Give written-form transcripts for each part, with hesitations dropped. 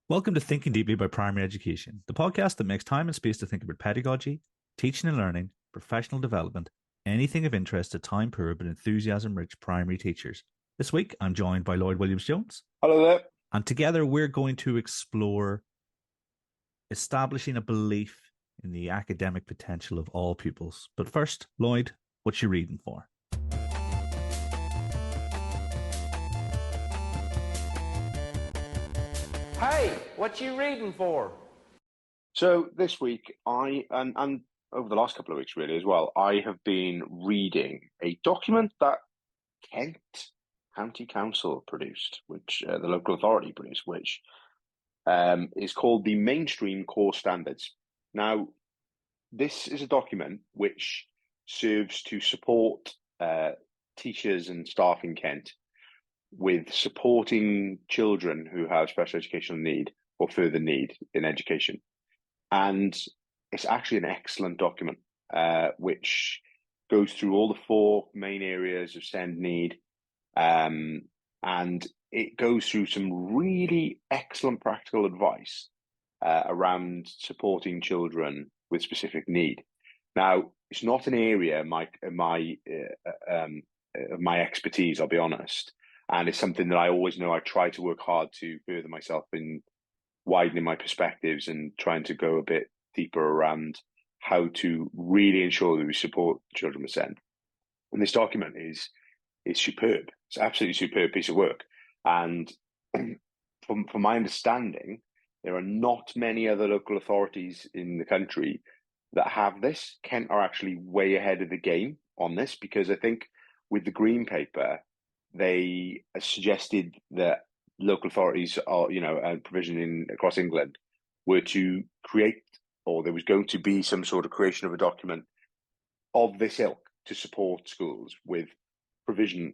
Welcome to Thinking Deeply about Primary Education, the podcast that makes time and space to think about pedagogy, teaching and learning, professional development, anything of interest to time poor but enthusiasm rich primary teachers. This week, I'm joined by Lloyd Williams Jones. Hello there. And together, we're going to explore establishing a belief in the academic potential of all pupils. But first, Lloyd, what you reading for? Hey, what you reading for? So this week, and over the last couple of weeks really as well, I have been reading a document that Kent County Council produced, which the local authority produced, which is called the Mainstream Core Standards. Now, this is a document which serves to support teachers and staff in Kent with supporting children who have special educational need or further need in education. And it's actually an excellent document, which goes through all the four main areas of SEND need. And it goes through some really excellent practical advice around supporting children with specific need. Now, it's not an area of my expertise, I'll be honest. And it's something that I always know I try to work hard to further myself in widening my perspectives and trying to go a bit deeper around how to really ensure that we support children with SEND. And this document is superb. It's an absolutely superb piece of work. And from my understanding, there are not many other local authorities in the country that have this. Kent are actually way ahead of the game on this, because I think with the Green Paper, they suggested that local authorities are, and provisioning across England were to create, or there was going to be some sort of creation of a document of this ilk to support schools with provision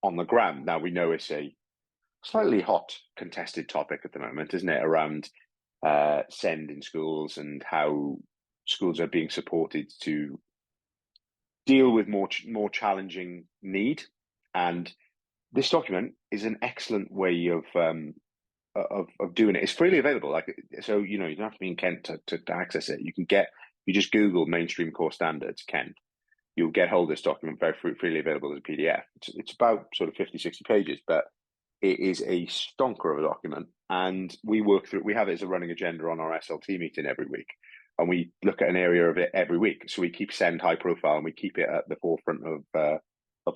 on the ground. Now, we know it's a slightly hot, contested topic at the moment, isn't it, around SEND in schools and how schools are being supported to deal with more challenging need. And this document is an excellent way of doing it. It's freely available, so you don't have to be in Kent to access it. You just Google Mainstream Core Standards Kent. You'll get hold of this document very freely available as a PDF. It's about sort of 50, 60 pages, but it is a stonker of a document. And we work through. We have it as a running agenda on our SLT meeting every week, and we look at an area of it every week. So we keep SEND high profile, and we keep it at the forefront of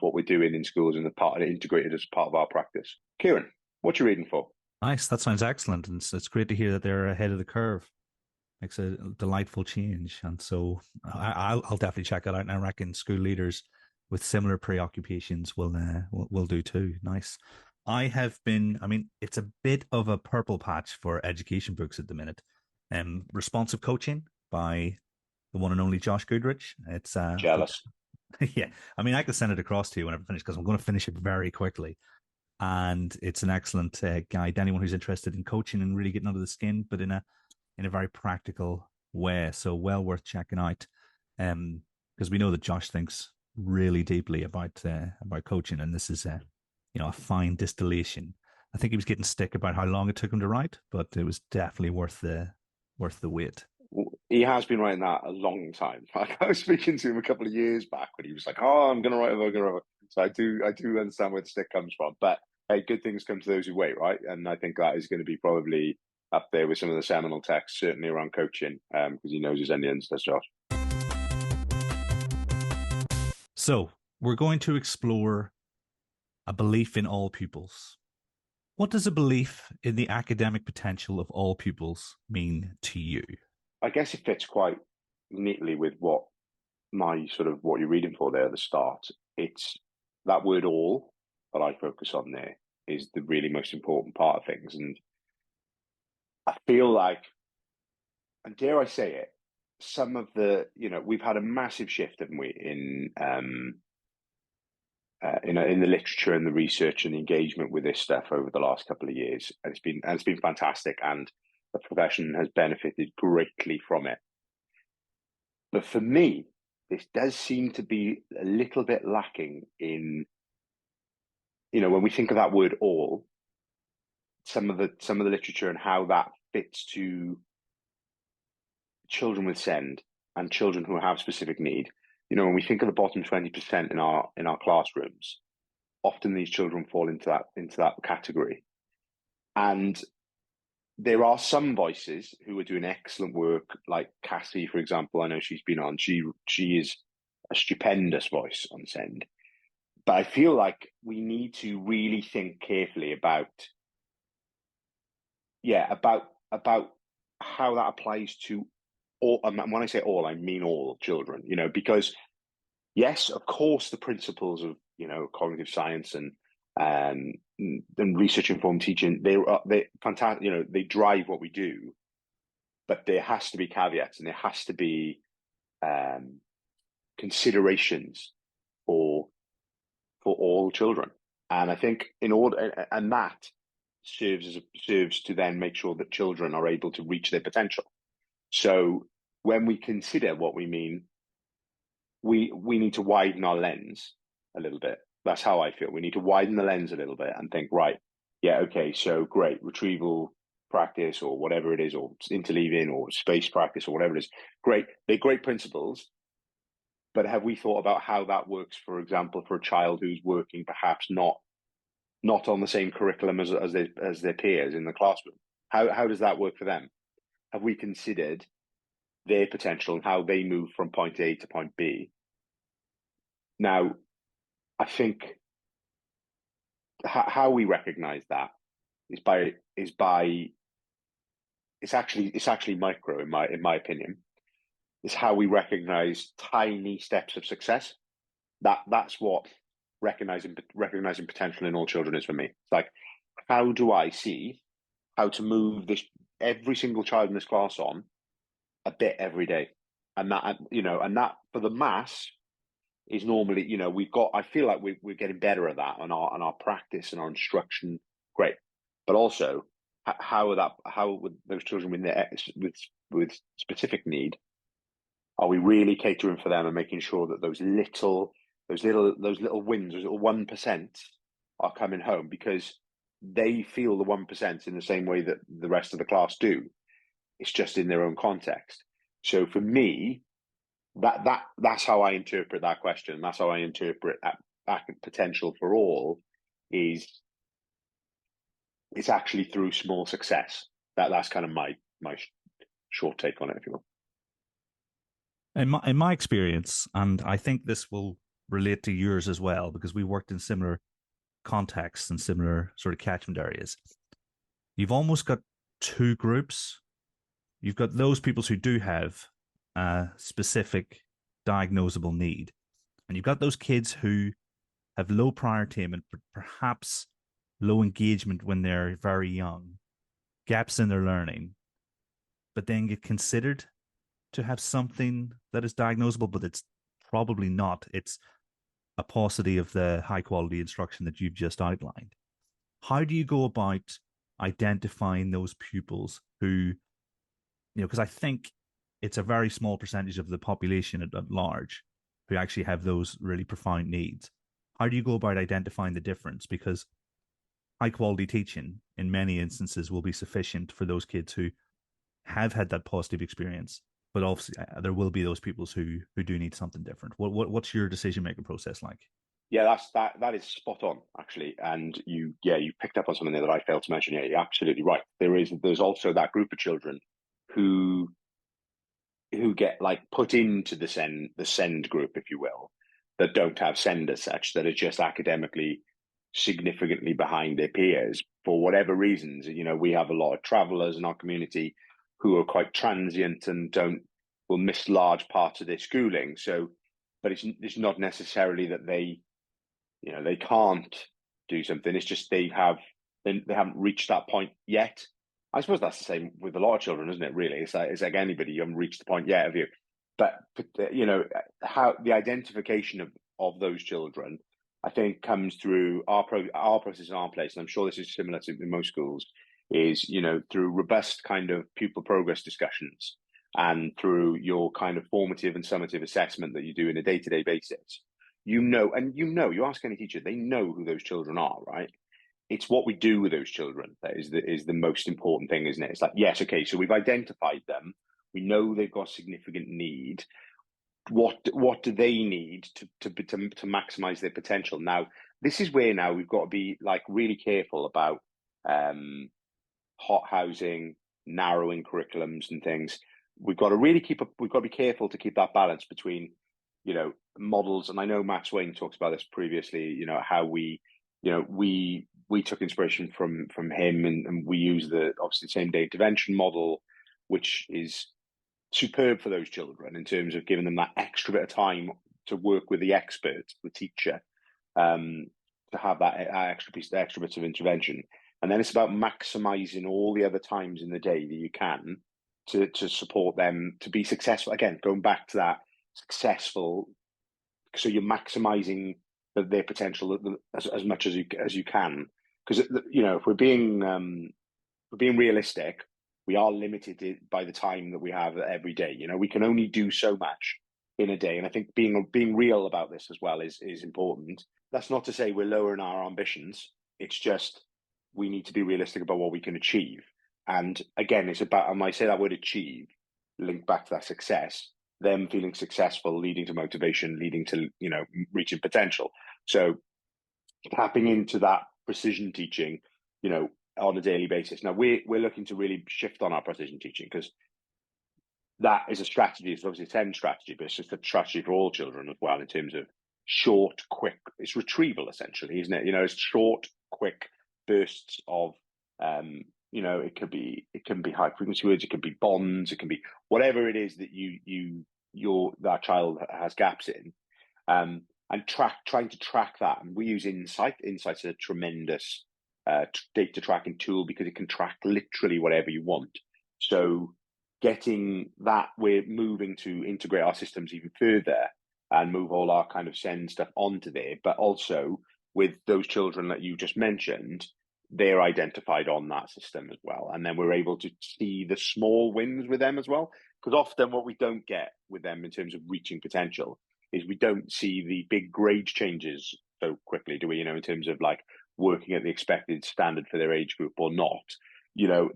what we're doing in schools and integrated as part of our practice. Kieran, what you reading for? Nice. That sounds excellent. And it's great to hear that they're ahead of the curve. Makes a delightful change. And so I'll definitely check it out. And I reckon school leaders with similar preoccupations will do too. Nice. It's a bit of a purple patch for education books at the minute. Responsive Coaching by the one and only Josh Goodrich. It's jealous. Yeah, I can send it across to you whenever I finish, because I'm going to finish it very quickly. And it's an excellent guide to anyone who's interested in coaching and really getting under the skin, but in a very practical way. So well worth checking out, because we know that Josh thinks really deeply about coaching, and this is a fine distillation. I think he was getting stick about how long it took him to write, but it was definitely worth the wait. He has been writing that a long time. I was speaking to him a couple of years back when he was like, "Oh, I'm going to write a book." So I do understand where the stick comes from. But hey, good things come to those who wait, right? And I think that is going to be probably up there with some of the seminal texts, certainly around coaching, because he knows his onions, does Josh. So we're going to explore a belief in all pupils. What does a belief in the academic potential of all pupils mean to you? I guess it fits quite neatly with what you're reading for there at the start. It's that word "all" that I focus on there is the really most important part of things. And I feel like, and dare I say it, some of the, we've had a massive shift, haven't we, in the literature and the research and the engagement with this stuff over the last couple of years. And it's been fantastic, and the profession has benefited greatly from it. But for me, this does seem to be a little bit lacking in, when we think of that word "all," some of the literature and how that fits to children with SEND and children who have specific need. You know, when we think of the bottom 20% in our classrooms, often these children fall into that category. And there are some voices who are doing excellent work, like Cassie, for example. I know she's been on. She is a stupendous voice on SEND. But I feel like we need to really think carefully about how that applies to all. And when I say all, I mean all children. You know, because yes, of course, the principles of, you know, cognitive science and research informed teaching, they fantastic. You know, they drive what we do, but there has to be caveats and there has to be considerations for all children. And I think that serves to then make sure that children are able to reach their potential. So when we consider what we mean, we need to widen our lens a little bit. That's how I feel. We need to widen the lens a little bit and think, right, yeah, okay, so great, retrieval practice or whatever it is, or interleaving or space practice or whatever it is. Great. They're great principles. But have we thought about how that works, for example, for a child who's working perhaps not on the same curriculum as their peers in the classroom? How does that work for them? Have we considered their potential and how they move from point A to point B? Now, I think how we recognise that is by it's actually micro in my opinion. Is how we recognise tiny steps of success. That's what recognizing potential in all children is for me. It's like, how do I see how to move every single child in this class on a bit every day? And that, you know, and that for the mass is normally, you know, I feel like we're getting better at that on our practice and our instruction. Great. But also how would those children with specific need, are we really catering for them and making sure that those little wins, those little 1% are coming home because they feel the 1% in the same way that the rest of the class do. It's just in their own context. So for me, that's how I interpret that question. That's how I interpret that potential for all is it's actually through small success. That's kind of my short take on it, if you will. In my experience, and I think this will relate to yours as well, because we worked in similar contexts and similar sort of catchment areas. You've almost got two groups. You've got those people who do have a specific diagnosable need, and you've got those kids who have low prior attainment, but perhaps low engagement when they're very young, gaps in their learning, but then get considered to have something that is diagnosable, but it's probably not. It's a paucity of the high quality instruction that you've just outlined. How do you go about identifying those pupils who, you know, because I think it's a very small percentage of the population at large who actually have those really profound needs. How do you go about identifying the difference? Because high quality teaching in many instances will be sufficient for those kids who have had that positive experience. But obviously, there will be those people who do need something different. What's your decision making process like? Yeah, that is spot on, actually. And you picked up on something there that I failed to mention. Yeah, you're absolutely right. There's also that group of children who get like put into the SEND group, if you will, that don't have SEND as such, that are just academically significantly behind their peers for whatever reasons. You know, we have a lot of travellers in our community who are quite transient and will miss large parts of their schooling. So, but it's not necessarily that they can't do something. It's just they haven't reached that point yet. I suppose that's the same with a lot of children, isn't it? Really, it's like anybody. You haven't reached the point yet, have you? But you know, how the identification of those children, I think, comes through our process in our place, and I'm sure this is similar to in most schools. Is, you know, through robust kind of pupil progress discussions and through your kind of formative and summative assessment that you do in a day-to-day basis. You ask any teacher, they know who those children are, right? it's what we do with those children that is the most important thing, isn't it? It's like, yes, okay, so we've identified them. We know they've got significant need. What do they need to maximize their potential? Now, this is where now we've got to be like really careful about hot housing, narrowing curriculums and things. We've got to we've got to be careful to keep that balance between, models. And I know Matt Swain talks about this previously, how we took inspiration from him, and we use obviously the same day intervention model, which is superb for those children in terms of giving them that extra bit of time to work with the expert, the teacher, to have that extra bits of intervention. And then it's about maximizing all the other times in the day that you can to support them to be successful. Again, going back to that successful, so you're maximizing their potential as much as you can. Because if we're being realistic, we are limited by the time that we have every day. We can only do so much in a day, and I think being real about this as well is important. That's not to say we're lowering our ambitions. It's just we need to be realistic about what we can achieve. And again, it's about, and I say that word achieve, linked back to that success, them feeling successful, leading to motivation, leading to reaching potential. So tapping into that precision teaching, on a daily basis. Now we're looking to really shift on our precision teaching, because that is a strategy. It's obviously a 10 strategy, but it's just a strategy for all children as well in terms of short, quick. It's retrieval essentially, isn't it? It's short, quick bursts of, it can be high frequency words, it can be bonds, it can be whatever it is that that child has gaps in, and trying to track that. And we use Insight. Insight's a tremendous data tracking tool because it can track literally whatever you want. So getting that, we're moving to integrate our systems even further and move all our kind of send stuff onto there, but also with those children that you just mentioned, they're identified on that system as well. And then we're able to see the small wins with them as well. Because often what we don't get with them in terms of reaching potential is we don't see the big grade changes so quickly, do we? In terms of like working at the expected standard for their age group or not.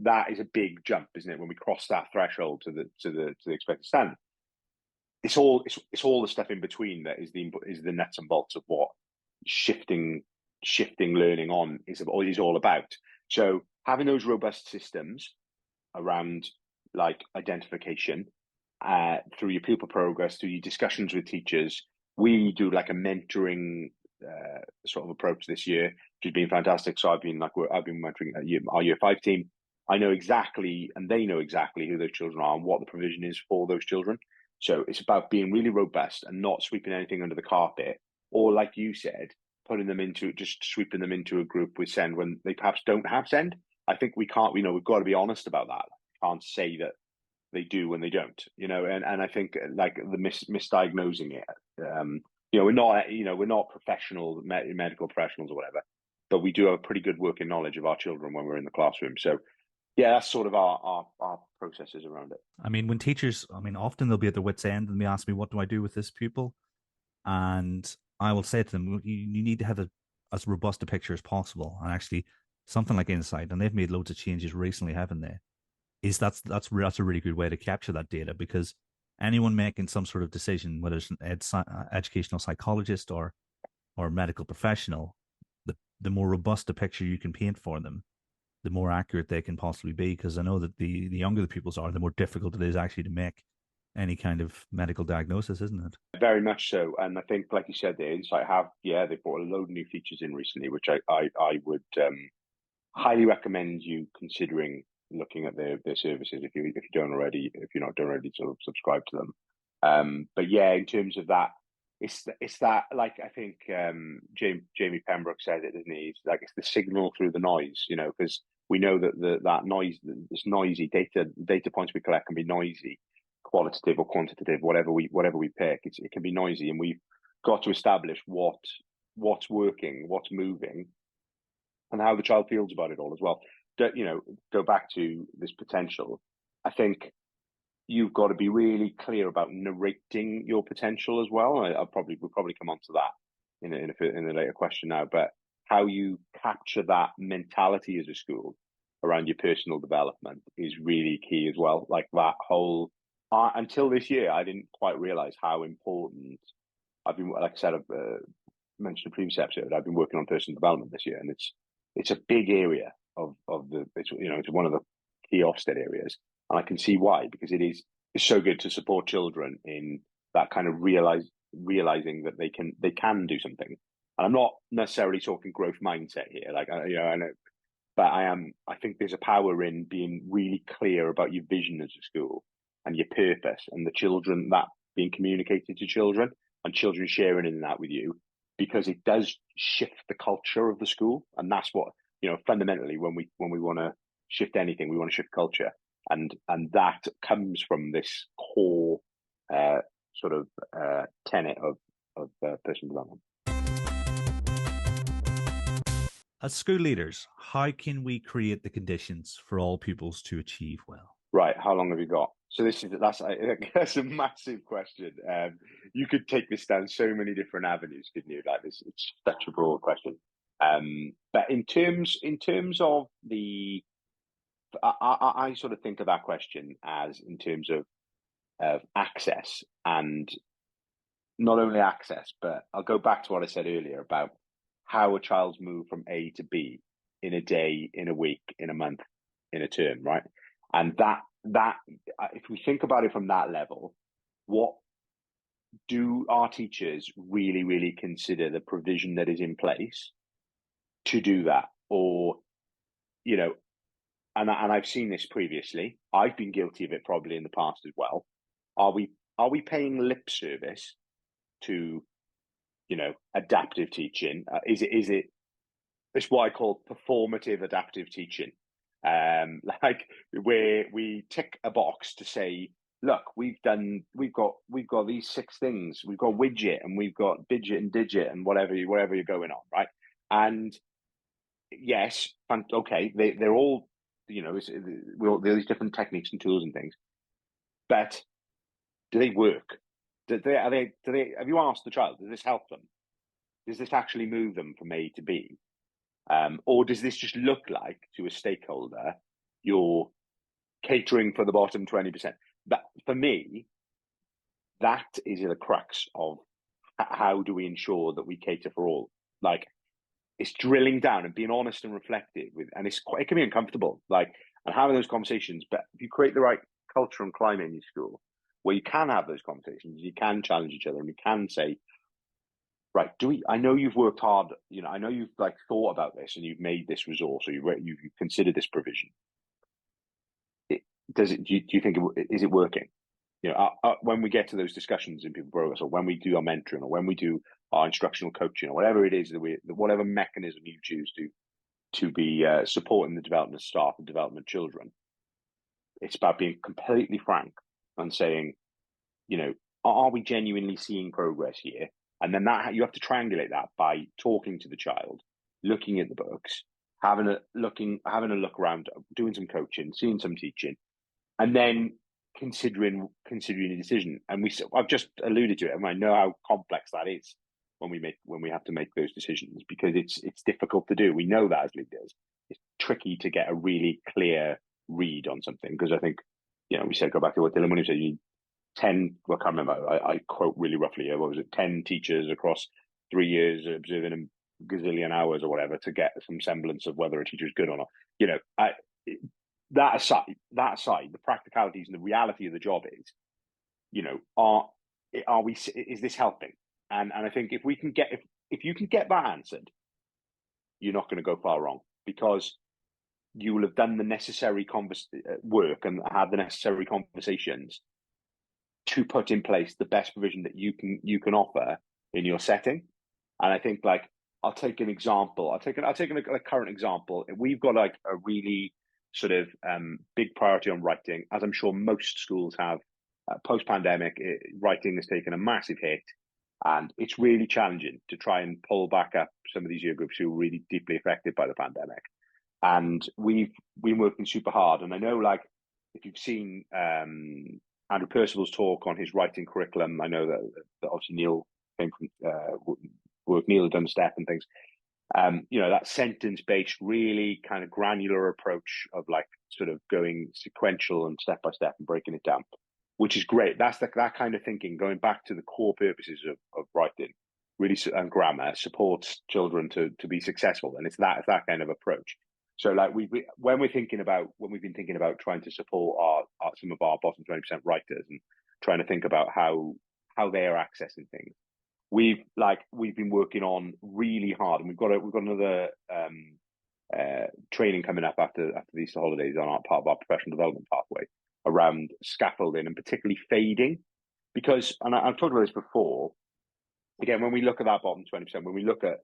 That is a big jump, isn't it? When we cross that threshold to the expected standard. It's all the stuff in between that is the nuts and bolts of what shifting learning on is all about. So having those robust systems around like identification through your pupil progress, through your discussions with teachers. We do like a mentoring sort of approach this year, which has been fantastic. So I've been mentoring our year 5 team. I know exactly, and they know exactly who those children are and what the provision is for those children. So it's about being really robust and not sweeping anything under the carpet, or like you said, sweeping them into a group with SEND when they perhaps don't have SEND. I think we've got to be honest about that. We can't say that they do when they don't, and I think like the misdiagnosing it. We're not professional medical professionals or whatever, but we do have a pretty good working knowledge of our children when we're in the classroom. So yeah, that's sort of our processes around it. I mean, when teachers, often they'll be at their wit's end and they ask me, what do I do with this pupil? And I will say to them, you need to have as robust a picture as possible. And actually something like Insight, and they've made loads of changes recently, haven't they? That's a really good way to capture that data, because anyone making some sort of decision, whether it's an educational psychologist or medical professional, the more robust a picture you can paint for them, the more accurate they can possibly be. Because I know that the younger the pupils are, the more difficult it is actually to make any kind of medical diagnosis, isn't it? Very much so. And I think, like you said, the Insight they brought a load of new features in recently, which I would highly recommend you considering looking at their services if you're not done already, sort of subscribe to them. But yeah, in terms of that, it's that, like, I think Jamie Pembroke said it, didn't he? It's the signal through the noise, because we know that that noise, this noisy data points we collect can be noisy, qualitative or quantitative, whatever we pick, it can be noisy, and we've got to establish what's working, what's moving, and how the child feels about it all as well. Go back to this potential. I think you've got to be really clear about narrating your potential as well. We'll probably come on to that in a later question now. But how you capture that mentality as a school around your personal development is really key as well. Like that whole, until this year, I didn't quite realize how important I've been, like I said, I've mentioned in the previous episode, I've been working on personal development this year, and it's a big area of the, it's, you know, it's one of the key Ofsted areas, and I can see why, because it's so good to support children in that kind of realizing that they can do something. And I'm not necessarily talking growth mindset here, like you know, I know, but I think there's a power in being really clear about your vision as a school and your purpose, and the children, that being communicated to children and children sharing in that with you, because it does shift the culture of the school. And that's what, you know, fundamentally when we want to shift anything, we want to shift culture, and that comes from this core sort of tenet of personal development. As school leaders, how can we create the conditions for all pupils to achieve well? Right. How long have you got? So that's a massive question. You could take this down so many different avenues, couldn't you? Like this, it's such a broad question. But in terms of the, I sort of think of that question as in terms of access, and not only access, but I'll go back to what I said earlier about how a child's move from A to B in a day, in a week, in a month, in a term, right? And that if we think about it from that level, what do our teachers really, really consider the provision that is in place to do that? Or, you know, and I've seen this previously. I've been guilty of it probably in the past as well. Are we paying lip service to, you know, adaptive teaching? Is it it's what I call performative adaptive teaching, like where we tick a box to say, look, we've got these 6 things, we've got widget and we've got bidget and digit and whatever you're going on, right? And yes, okay, they're all, you know, there are these different techniques and tools and things, but do they work? Have you asked the child, does this help them? Does this actually move them from A to B? Or does this just look like, to a stakeholder, you're catering for the bottom 20%? That, for me, that is the crux of how do we ensure that we cater for all? Like, it's drilling down and being honest and reflective with, and it can be uncomfortable, like, and having those conversations. But if you create the right culture and climate in your school where you can have those conversations, you can challenge each other, and you can say, right, I know you've worked hard, you know, I know you've like thought about this and you've made this resource, or you've considered this provision. Do you think is it working? You know, when we get to those discussions in people progress, or when we do our mentoring, or when we do our instructional coaching, or whatever it is whatever mechanism you choose to be supporting the development of staff and development of children, it's about being completely frank and saying, you know, are we genuinely seeing progress here? And then that you have to triangulate that by talking to the child, looking at the books, having a look around, doing some coaching, seeing some teaching, and then considering a decision. And I've just alluded to it, and I know how complex that is when we have to make those decisions, because it's difficult to do. We know that as leaders, it's tricky to get a really clear read on something, because I think, you know, we said, go back to what Dylan Williams said, you need 10, well, I can't remember, I quote really roughly, what was it, 10 teachers across 3 years observing a gazillion hours or whatever to get some semblance of whether a teacher is good or not. You know, that aside, the practicalities and the reality of the job is, you know, is this helping? And I think if you can get that answered, you're not going to go far wrong, because you will have done the necessary work and had the necessary conversations to put in place the best provision that you can offer in your setting. And I think, like, I'll take an example. I'll take a current example. We've got like a really sort of big priority on writing, as I'm sure most schools have. Post-pandemic, writing has taken a massive hit, and it's really challenging to try and pull back up some of these year groups who were really deeply affected by the pandemic. And we've been working super hard. And I know, like, if you've seen Andrew Percival's talk on his writing curriculum, I know that obviously Neil came from work. Neil had done STEP and things. That sentence-based, really kind of granular approach of like sort of going sequential and step by step and breaking it down, which is great. That's that kind of thinking, going back to the core purposes of writing, really, and grammar supports children to be successful, and it's that kind of approach. So like when we've been thinking about trying to support our some of our bottom 20% writers and trying to think about how they are accessing things, we've been working on really hard, and we've got another training coming up after the Easter holidays on our part of our professional development pathway around scaffolding and particularly fading, because, and I've talked about this before, again, when we look at that bottom 20%, when we look at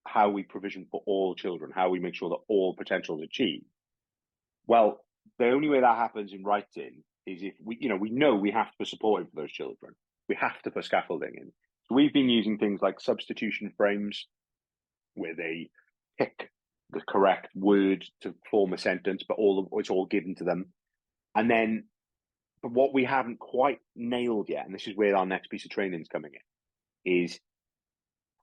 how we provision for all children, how we make sure that all potential is achieved, well, the only way that happens in writing is if we know we have to put support in for those children. We have to put scaffolding in. So we've been using things like substitution frames, where they pick the correct word to form a sentence, but it's all given to them. And then, but what we haven't quite nailed yet, and this is where our next piece of training is coming in, is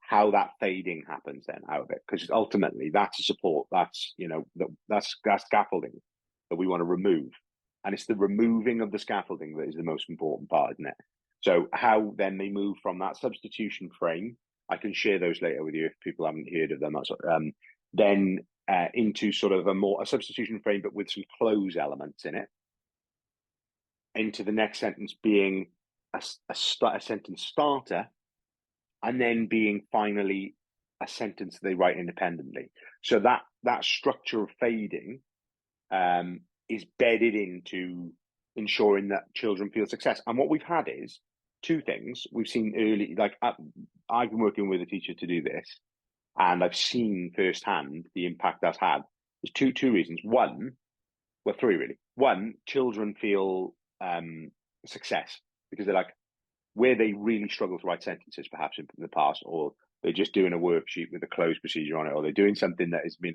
how that fading happens then out of it, because ultimately that's a support, that's scaffolding that we want to remove, and it's the removing of the scaffolding that is the most important part, isn't it? So how then they move from that substitution frame, I can share those later with you if people haven't heard of them, then into sort of a substitution frame but with some close elements in it, into the next sentence being a sentence starter, and then being finally a sentence they write independently. So that structure of fading is bedded into ensuring that children feel success. And what we've had is two things. We've seen early, I've been working with a teacher to do this, and I've seen firsthand the impact that's had. There's two reasons. Three really. One, children feel success because they're like, where they really struggle to write sentences, perhaps in the past, or they're just doing a worksheet with a closed procedure on it, or they're doing something that has been,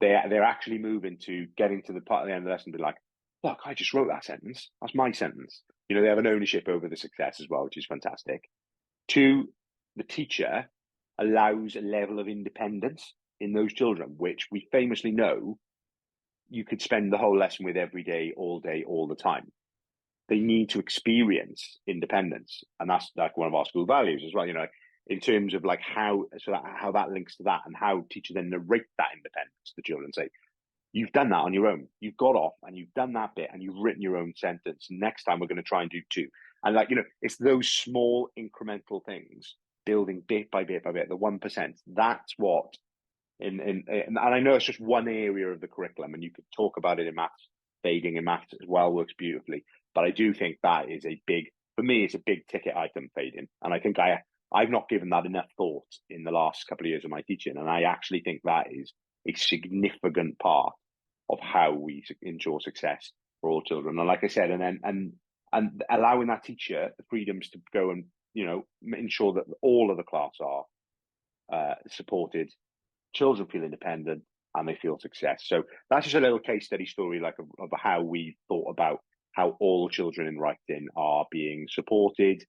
they're actually moving to getting to the part of the end of the lesson and be like, look, I just wrote that sentence. That's my sentence. They have an ownership over the success as well, which is fantastic. Two, the teacher allows a level of independence in those children, which we famously know you could spend the whole lesson with every day, all the time. They need to experience independence, and that's like one of our school values as well. In terms of like how that links to that, and how teachers then narrate that independence to the children. Say, you've done that on your own. You've got off and you've done that bit, and you've written your own sentence. Next time we're going to try and do two. And it's those small incremental things, building bit by bit by bit. The 1%. That's what. And I know it's just one area of the curriculum, and you could talk about it in maths. Fading in maths as well works beautifully. But I do think that is for me, it's a big ticket item, fading. And I think I've not given that enough thought in the last couple of years of my teaching. And I actually think that is a significant part of how we ensure success for all children. And like I said, and allowing that teacher the freedoms to go and, ensure that all of the class are supported, children feel independent, and they feel success. So that's just a little case study story, of how we thought about how all children in writing are being supported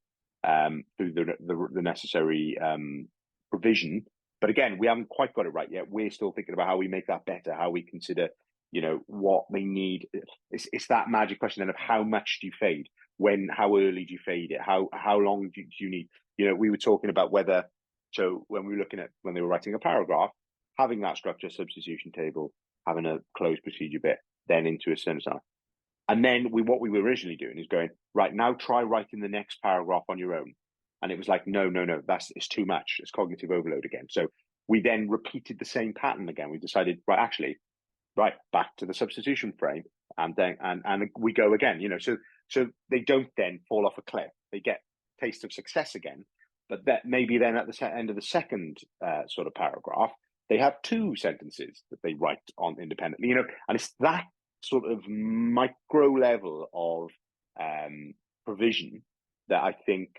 through the necessary provision. But again, we haven't quite got it right yet. We're still thinking about how we make that better, how we consider, what they need. It's that magic question then of how much do you fade? How early do you fade it? How long do you need? We were talking about whether, so when we were looking at, when they were writing a paragraph, having that structure, substitution table, having a closed procedure bit, then into a sentence. And then what we were originally doing is going, right, now try writing the next paragraph on your own. And it was like, no, it's too much. It's cognitive overload again. So we then repeated the same pattern again. We decided, right, back to the substitution frame, and then and we go again. So they don't then fall off a cliff. They get taste of success again. But that maybe then at the end of the second sort of paragraph, they have two sentences that they write on independently. And it's that sort of micro level of provision that I think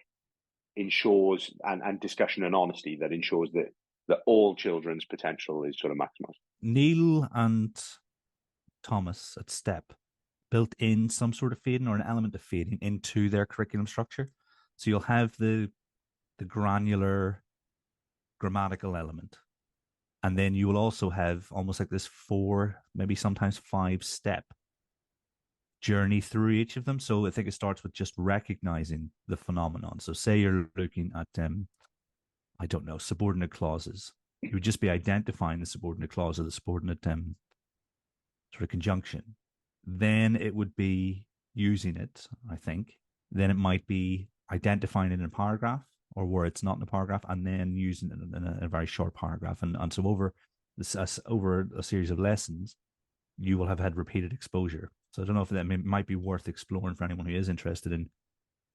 ensures, and discussion and honesty that ensures that all children's potential is sort of maximized. Neil and Thomas at STEP built in some sort of fading or an element of fading into their curriculum structure. So you'll have the granular grammatical element, And then you will also have almost like this 4, maybe sometimes 5 step journey through each of them. So I think it starts with just recognizing the phenomenon. So say you're looking at, I don't know, subordinate clauses. You would just be identifying the subordinate clause or the subordinate sort of conjunction. Then it would be using it, I think. Then it might be identifying it in a paragraph or where it's not in a paragraph, and then using it in a very short paragraph. And so over a series of lessons, you will have had repeated exposure. So I don't know if that might be worth exploring for anyone who is interested in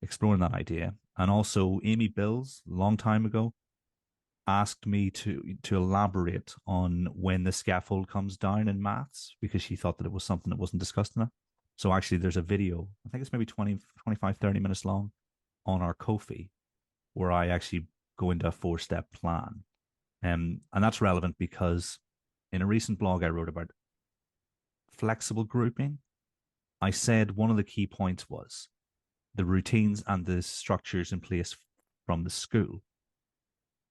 exploring that idea. And also, Amy Bills, a long time ago, asked me to elaborate on when the scaffold comes down in maths because she thought that it was something that wasn't discussed enough. So actually, there's a video, I think it's maybe 20, 25, 30 minutes long on our Ko-fi where I actually go into a 4-step plan. And that's relevant because in a recent blog I wrote about flexible grouping, I said one of the key points was the routines and the structures in place from the school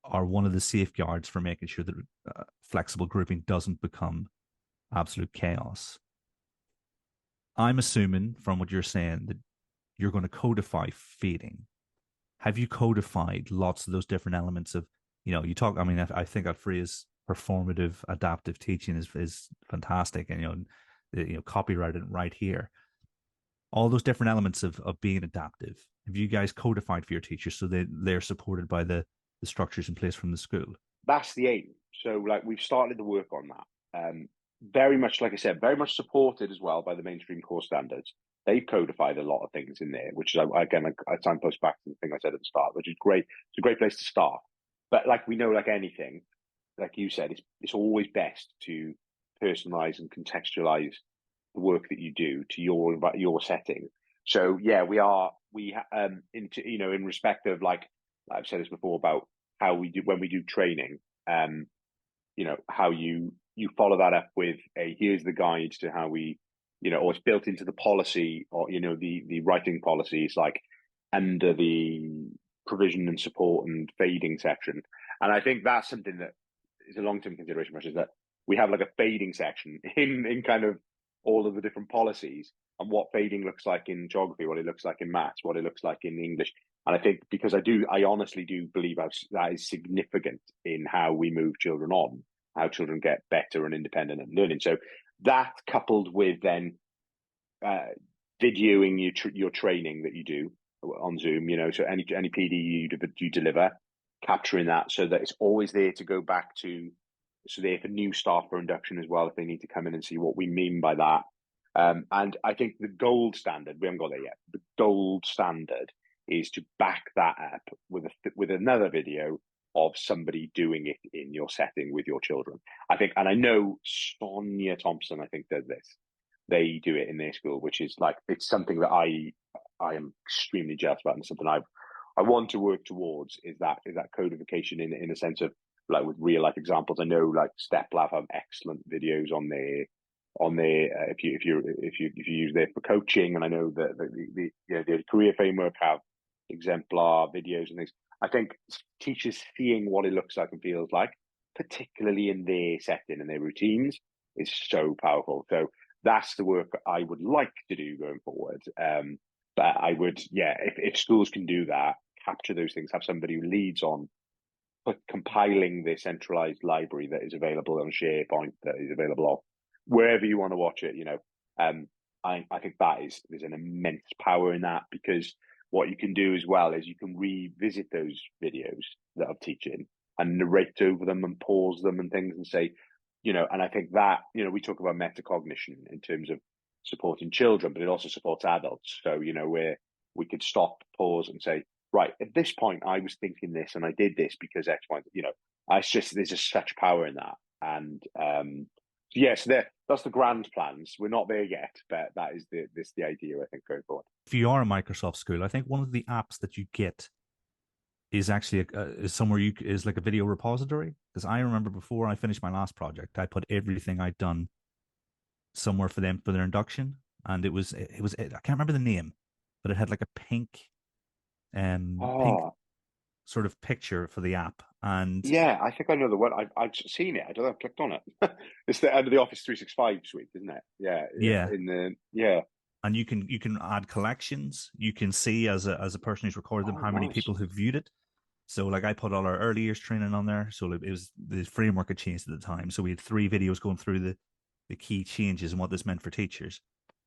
are one of the safeguards for making sure that flexible grouping doesn't become absolute chaos. I'm assuming from what you're saying that you're going to codify feeding. Have you codified lots of those different elements of, you talk, I mean, I think that phrase performative adaptive teaching is fantastic, and copyrighted right here. All those different elements of being adaptive, have you guys codified for your teachers so they're supported by the structures in place from the school? That's the aim. So like we've started the work on that. Very much, like I said, very much supported as well by the mainstream core standards. They've codified a lot of things in there, which is, again, I signpost back to the thing I said at the start, which is great. It's a great place to start. But like we know, like anything, like you said, it's always best to personalize and contextualize the work that you do to your setting. So yeah, in respect of like I've said this before about how we do when we do training, how you follow that up with here's the guide to how we, or it's built into the policy or, the writing policy is like under the provision and support and fading section. And I think that's something that is a long-term consideration, which is that we have like a fading section in kind of all of the different policies and what fading looks like in geography, what it looks like in maths, what it looks like in English. And I think because I honestly do believe that is significant in how we move children on, how children get better and independent and learning. So that coupled with then videoing your training that you do on Zoom, so any PD you deliver, capturing that so that it's always there to go back to, so there for new staff for induction as well if they need to come in and see what we mean by that. And I think the gold standard, we haven't got there yet, the gold standard is to back that up with another video of somebody doing it in your setting with your children. I think, and I know Sonia Thompson, I think, does this. They do it in their school, which is like, it's something that I am extremely jealous about, and something I want to work towards is that codification in a sense of like with real life examples. I know like Step Lab have excellent videos on their if you use there for coaching, and I know that the career framework have exemplar videos and things. I think teachers seeing what it looks like and feels like, particularly in their setting and their routines, is so powerful. So that's the work I would like to do going forward. But I would, if schools can do that, capture those things, have somebody who leads on compiling the centralized library that is available on SharePoint, that is available on wherever you want to watch it, I think there's an immense power in that, because what you can do as well is you can revisit those videos that I'm teaching and narrate over them and pause them and things and say, and I think that, we talk about metacognition in terms of supporting children, but it also supports adults. So, where we could stop, pause and say, right, at this point, I was thinking this and I did this because X, Y, there's just such power in that. And yes, that's the grand plans. We're not there yet, but that is the idea, I think, going forward. If you are a Microsoft school, I think one of the apps that you get is actually is somewhere is like a video repository. Because I remember before I finished my last project, I put everything I'd done somewhere for them for their induction, and it was I can't remember the name, but it had like a pink sort of picture for the app. And Yeah, I think I know the one. I've seen it. I don't know. I've clicked on it. It's the under the Office 365 suite, isn't it? Yeah, yeah, in the yeah. and you can add collections. You can see as a person who's recorded them Oh, how many nice. people have viewed it. So like I put all our early years training on there. So it was the framework had changed at the time. So we had 3 videos going through the key changes and what this meant for teachers.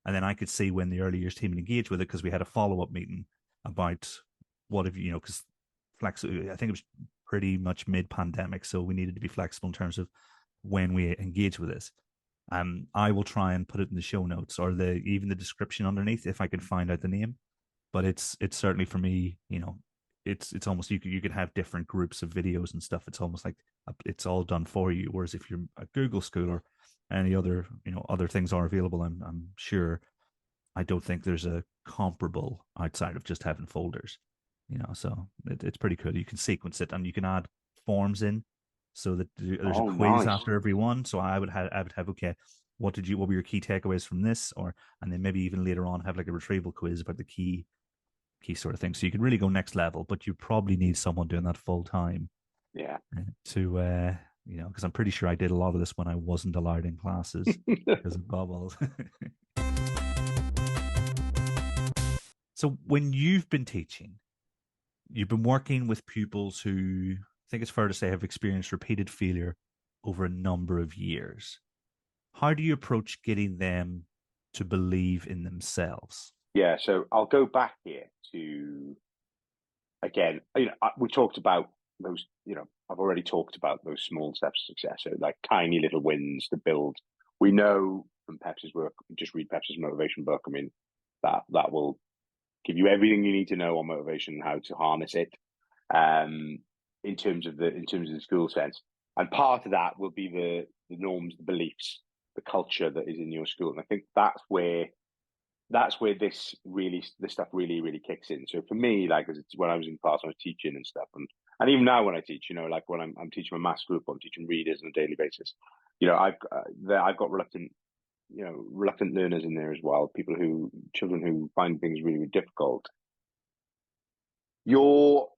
And then I could see when the early years team had engaged with it because we had a follow up meeting about what have you know because flex. I think it was pretty much mid pandemic, so we needed to be flexible in terms of when we engage with this. I will try and put it in the show notes or the even the description underneath if I can find out the name. But it's certainly for me, it's almost you could have different groups of videos and stuff. It's almost like it's all done for you. Whereas if you're a Google School or any other other things are available, I'm sure. I don't think there's a comparable outside of just having folders. So it's pretty cool. You can sequence it and you can add forms in so that there's a Oh, quiz nice. after every one. So I would have okay, what were your key takeaways from this, or and then maybe even later on have like a retrieval quiz about the key sort of thing. So you can really go next level, but you probably need someone doing that full time Yeah. to because I'm pretty sure I did a lot of this when I wasn't allowed in classes because of bubbles. So when you've been teaching, you've been working with pupils who I think it's fair to say have experienced repeated failure over a number of years. How do you approach getting them to believe in themselves? Yeah. So I'll go back here to again. We talked about those. I've already talked about those small steps of success. So like tiny little wins to build. We know from Peps's work. Just read Peps's motivation book. I mean, that will give you everything you need to know on motivation and how to harness it. Um, in terms of the school sense, and part of that will be the norms, the beliefs, the culture that is in your school. And I think that's where this stuff really kicks in. So for me, like when I was in class, I was teaching and stuff, and even now when I teach, like when I'm teaching my maths group, I'm teaching readers on a daily basis. I've got reluctant learners in there as well. Children who find things really difficult. Your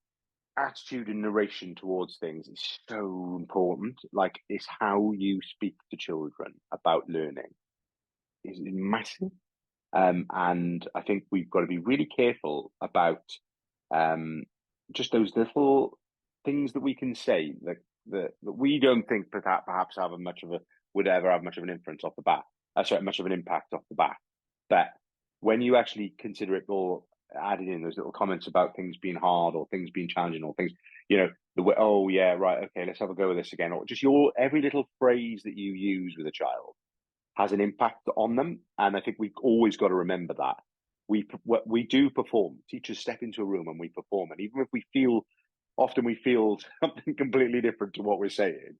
attitude and narration towards things is so important. Like it's how you speak to children about learning is massive. And I think we've got to be really careful about just those little things that we can say that we don't think that perhaps would ever have much of an influence off the bat. Much of an impact off the bat. But when you actually consider it all, adding in those little comments about things being hard or things being challenging or things, the way, oh yeah, right, okay, let's have a go with this again, or just every little phrase that you use with a child has an impact on them. And I think we've always got to remember that we do perform. Teachers step into a room and we perform, and even if often we feel something completely different to what we're saying,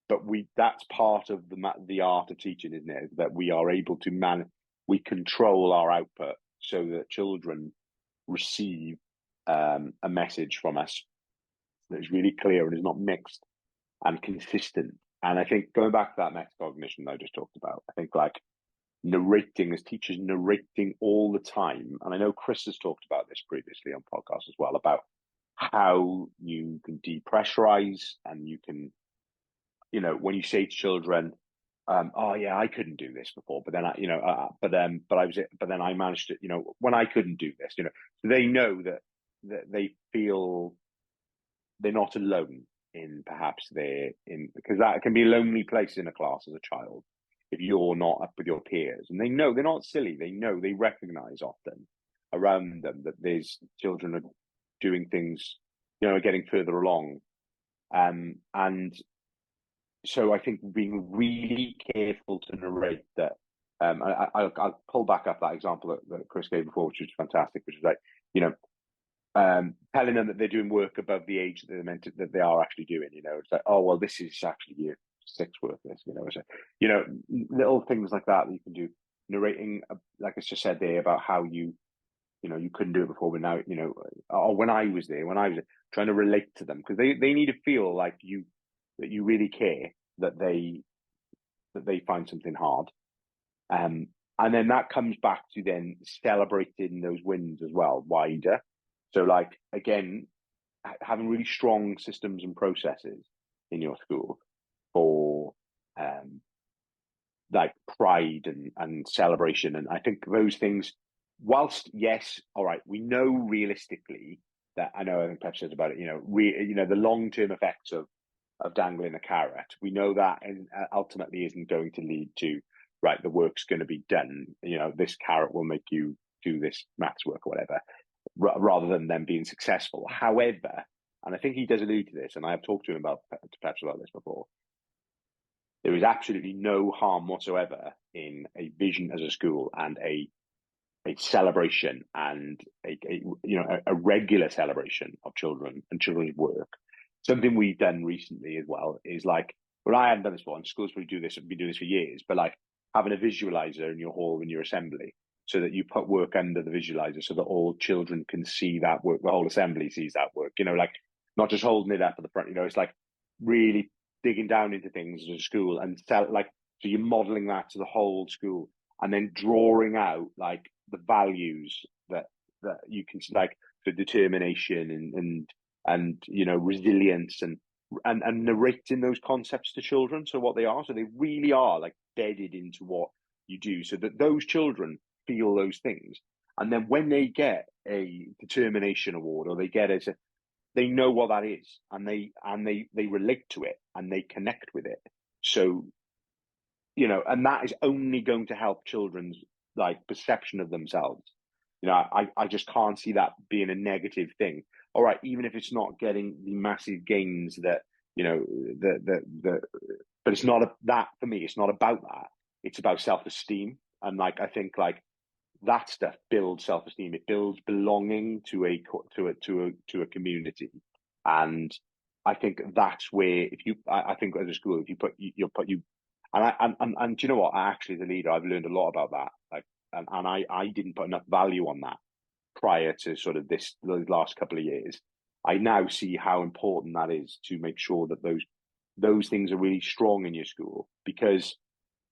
but that's part of the art of teaching, isn't it? That we are able to we control our output so that children receive a message from us that is really clear and is not mixed and consistent. And I think going back to that metacognition that I just talked about, I think like narrating as teachers, narrating all the time. And I know Chris has talked about this previously on podcasts as well, about how you can depressurize and you can, when you say to children, oh yeah, I couldn't do this before, but then but then I managed to, when I couldn't do this, they know that they feel they're not alone in because that can be a lonely place in a class as a child if you're not up with your peers, and they know they're not silly. They recognize often around them that there's children are doing things, getting further along, and so I think being really careful to narrate that. I'll pull back up that example that Chris gave before, which was fantastic, which is like, telling them that they're doing work above the age that they're that they are actually doing. It's like, oh well, this is actually year 6 worth. This, so, little things like that you can do. Narrating, like I just said there, about how you couldn't do it before, but now or when I was there, trying to relate to them, because they need to feel like that you really care, that they find something hard. And then that comes back to then celebrating those wins as well, wider. So like, again, having really strong systems and processes in your school for like pride and celebration. And I think those things, whilst yes, all right, we know realistically that I think Pep says about it, the long-term effects of dangling a carrot. We know that and ultimately isn't going to lead to, right, the work's going to be done. This carrot will make you do this maths work or whatever, rather than them being successful. However, and I think he does allude to this, and I have talked to him about this before, there is absolutely no harm whatsoever in a vision as a school and a celebration and a regular celebration of children and children's work. Something we've done recently as well is like, well, I hadn't done this before, and schools will do this, have been doing this for years, but like having a visualizer in your hall in your assembly, so that you put work under the visualizer so that all children can see that work, the whole assembly sees that work, like not just holding it up at the front, it's like really digging down into things as a school and so you're modeling that to the whole school, and then drawing out like the values that you can, like the determination and resilience and narrating those concepts to children, so what they are, so they really are like bedded into what you do, so that those children feel those things, and then when they get a determination award or they get it, they know what that is, and they relate to it and they connect with it. So and that is only going to help children's like perception of themselves. I just can't see that being a negative thing. All right, even if it's not getting the massive gains that but it's not that for me. It's not about that. It's about self-esteem, and like I think like that stuff builds self-esteem. It builds belonging to a community, and I think that's where I think as a school, if you put and do you know what? Actually, as a leader, I've learned a lot about that. Like, and I didn't put enough value on that prior to sort of the last couple of years. I now see how important that is to make sure that those things are really strong in your school, because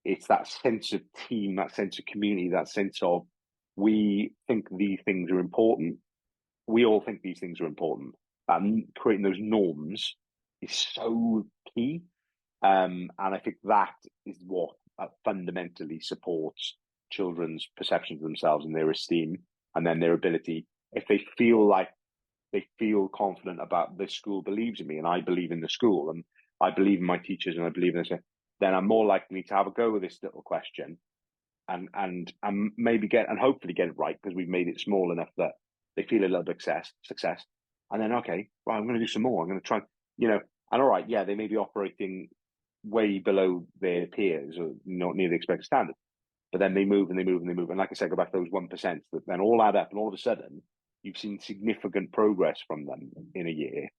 it's that sense of team, that sense of community, that sense of we think these things are important. We all think these things are important. And creating those norms is so key. And I think that is what fundamentally supports children's perceptions of themselves and their esteem, and then their ability, if they feel confident about this school believes in me and I believe in the school and I believe in my teachers and I believe in this, then I'm more likely to have a go with this little question and maybe hopefully get it right, because we've made it small enough that they feel a little bit success. And then, okay, well, I'm going to do some more. I'm going to try, and all right, yeah, they may be operating way below their peers or not near the expected standard, but then they move and they move and they move. And like I said, go back to those 1% that then all add up, and all of a sudden you've seen significant progress from them in a year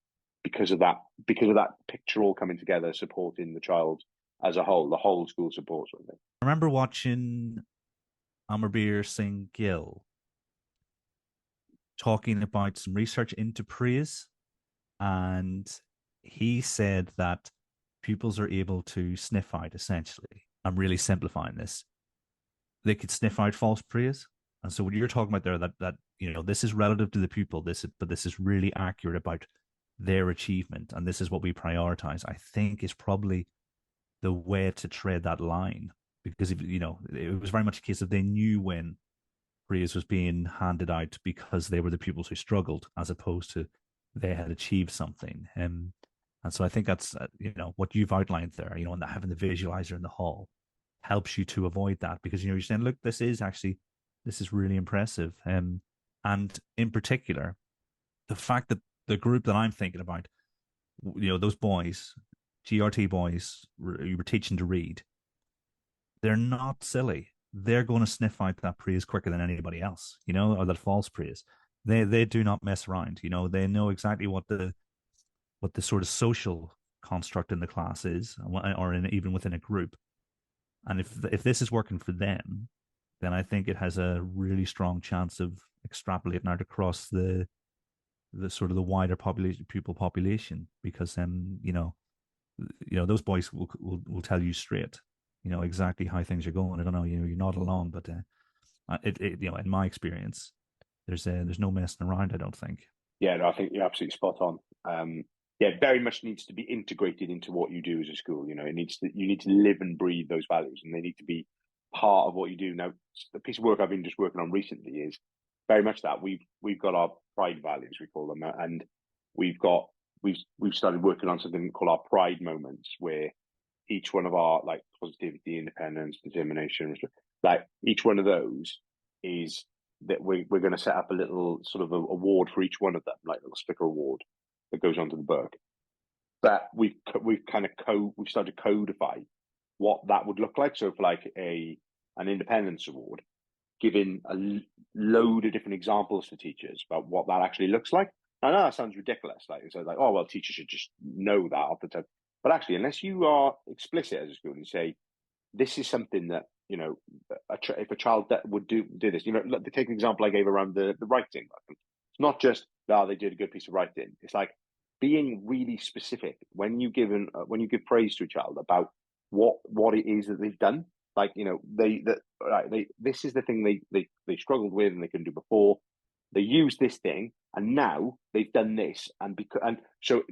because of that picture all coming together, supporting the child as a whole, the whole school supports with it. I remember watching Amarbeer Singh Gill talking about some research into praise, and he said that pupils are able to sniff out, essentially. I'm really simplifying this. They could sniff out false praise. And so what you're talking about there, that this is relative to the pupil, but this is really accurate about their achievement, and this is what we prioritize, I think is probably the way to tread that line. Because if it was very much a case of they knew when praise was being handed out because they were the pupils who struggled, as opposed to they had achieved something. And so I think that's what you've outlined there, and having the visualizer in the hall helps you to avoid that, because you're saying, look, this is really impressive. And in particular, the fact that the group that I'm thinking about, those boys, GRT boys, you were teaching to read, they're not silly. They're going to sniff out that praise quicker than anybody else, or that false praise. They do not mess around. They know exactly what the sort of social construct in the class is, or even within a group. And if this is working for them, then I think it has a really strong chance of extrapolating out across the sort of the wider pupil population, because those boys will tell you straight, exactly how things are going. I don't know, you're not alone, but in my experience, there's no messing around, I don't think. Yeah, no, I think you're absolutely spot on. Yeah, very much needs to be integrated into what you do as a school. You know, you need to live and breathe those values, and they need to be part of what you do. Now, the piece of work I've been just working on recently is very much that we've got our pride values, we call them, and we've got we've started working on something called our pride moments, where each one of our, like, positivity, independence, determination, like each one of those is that we're going to set up a little sort of a award for each one of them, like a little sticker award that goes onto the book. That we've started to codify what that would look like. So for like an independence award, giving a load of different examples for teachers about what that actually looks like. I know that sounds ridiculous. Like, it's like, oh well, teachers should just know that off the top. But actually, unless you are explicit as a school and say, this is something that, you know, if a child that would do this, you know, look, take an example I gave around the writing. It's not just, they did a good piece of writing. It's like being really specific when you give praise to a child about what it is that they've done. Like, you know, this is the thing they struggled with and they couldn't do before. They used this thing and now they've done this, and so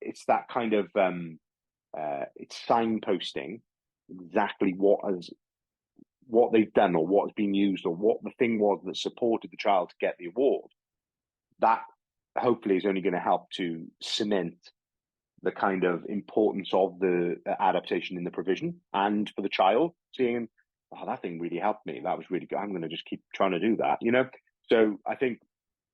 it's that kind of it's signposting exactly what they've done or what has been used or what the thing was that supported the child to get the award. That hopefully is only going to help to cement the kind of importance of the adaptation in the provision, and for the child seeing, oh, that thing really helped me. That was really good. I'm going to just keep trying to do that, you know? So I think,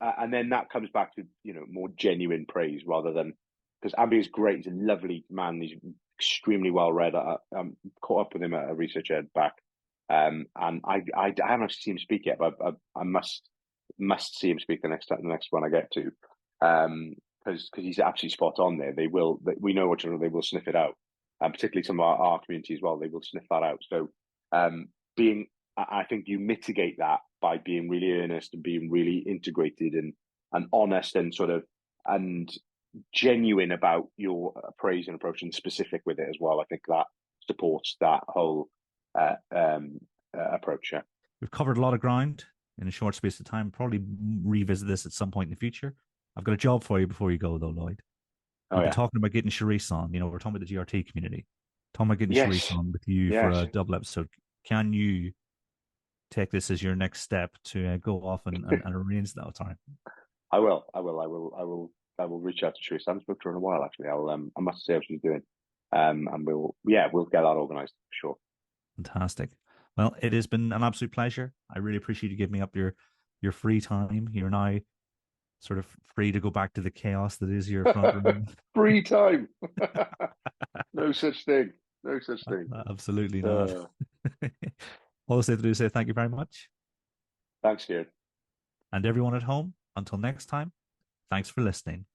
and then that comes back to, you know, more genuine praise rather than, because Abby is great. He's a lovely man. He's extremely well read. I caught up with him at a research ed back. And I haven't actually seen him speak yet, but I must see him speak the next one I get to. Because he's absolutely spot on there. We know what they will sniff it out, and particularly some of our community as well. They will sniff that out. So, I think you mitigate that by being really earnest and being really integrated and honest and sort of and genuine about your praise and approach, and specific with it as well. I think that supports that whole approach. Yeah. We've covered a lot of ground in a short space of time. Probably revisit this at some point in the future. I've got a job for you before you go, though, Lloyd. We've been talking about getting Sharice on. You know, we're talking about the GRT community. Talking about getting Sharice on with you for a double episode. Can you take this as your next step to go off and arrange that time? I will reach out to Sharice. I haven't spoken to her in a while, actually. I must say how she's doing. And we'll get that organised for sure. Fantastic. Well, it has been an absolute pleasure. I really appreciate you giving me up your free time. You're now sort of free to go back to the chaos that is your front room. Free time. No such thing. No such thing. Absolutely not. All I say to do is say thank you very much. Thanks, Stuart. And everyone at home, until next time, thanks for listening.